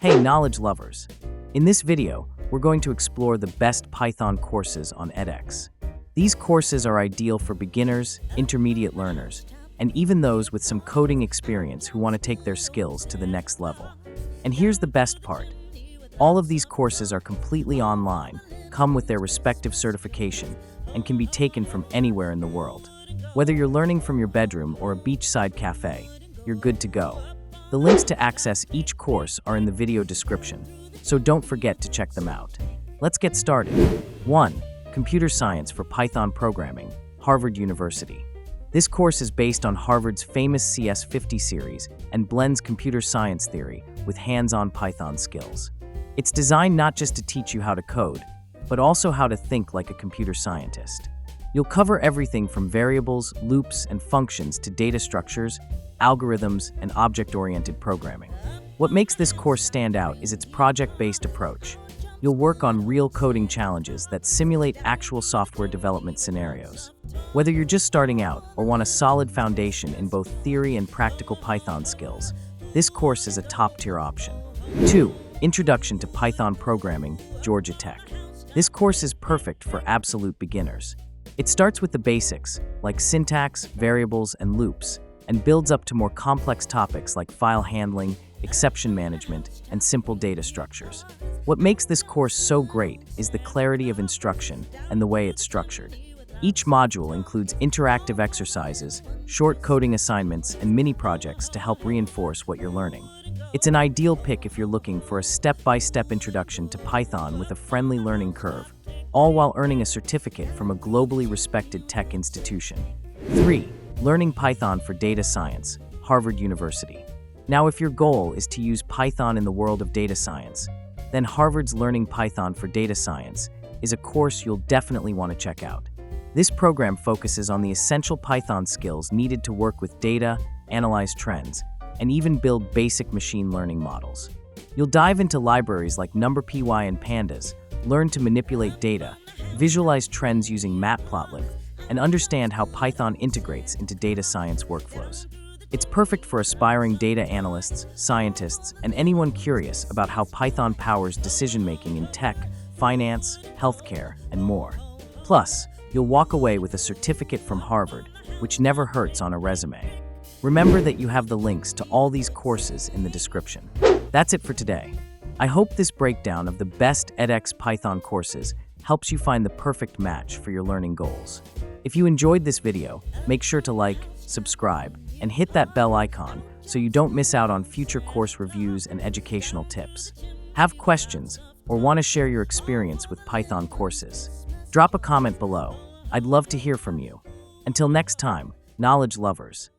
Hey, knowledge lovers! In this video, we're going to explore the best Python courses on edX. These courses are ideal for beginners, intermediate learners, and even those with some coding experience who want to take their skills to the next level. And here's the best part. All of these courses are completely online, come with their respective certification, and can be taken from anywhere in the world. Whether you're learning from your bedroom or a beachside cafe, you're good to go. The links to access each course are in the video description, so don't forget to check them out. Let's get started. 1. Computer Science for Python Programming, Harvard University. This course is based on Harvard's famous CS50 series and blends computer science theory with hands-on Python skills. It's designed not just to teach you how to code, but also how to think like a computer scientist. You'll cover everything from variables, loops, and functions to data structures, algorithms, and object-oriented programming. What makes this course stand out is its project-based approach. You'll work on real coding challenges that simulate actual software development scenarios. Whether you're just starting out or want a solid foundation in both theory and practical Python skills, this course is a top-tier option. 2. Introduction to Python Programming, Georgia Tech. This course is perfect for absolute beginners. It starts with the basics, like syntax, variables, and loops, and builds up to more complex topics like file handling, exception management, and simple data structures. What makes this course so great is the clarity of instruction and the way it's structured. Each module includes interactive exercises, short coding assignments, and mini projects to help reinforce what you're learning. It's an ideal pick if you're looking for a step-by-step introduction to Python with a friendly learning curve, all while earning a certificate from a globally respected tech institution. 3. Learning Python for Data Science, Harvard University. Now, if your goal is to use Python in the world of data science, then Harvard's Learning Python for Data Science is a course you'll definitely want to check out. This program focuses on the essential Python skills needed to work with data, analyze trends, and even build basic machine learning models. You'll dive into libraries like NumPy and Pandas, learn to manipulate data, visualize trends using Matplotlib, and understand how Python integrates into data science workflows. It's perfect for aspiring data analysts, scientists, and anyone curious about how Python powers decision-making in tech, finance, healthcare, and more. Plus, you'll walk away with a certificate from Harvard, which never hurts on a resume. Remember that you have the links to all these courses in the description. That's it for today. I hope this breakdown of the best edX Python courses helps you find the perfect match for your learning goals. If you enjoyed this video, make sure to like, subscribe, and hit that bell icon so you don't miss out on future course reviews and educational tips. Have questions or want to share your experience with Python courses? Drop a comment below. I'd love to hear from you. Until next time, knowledge lovers.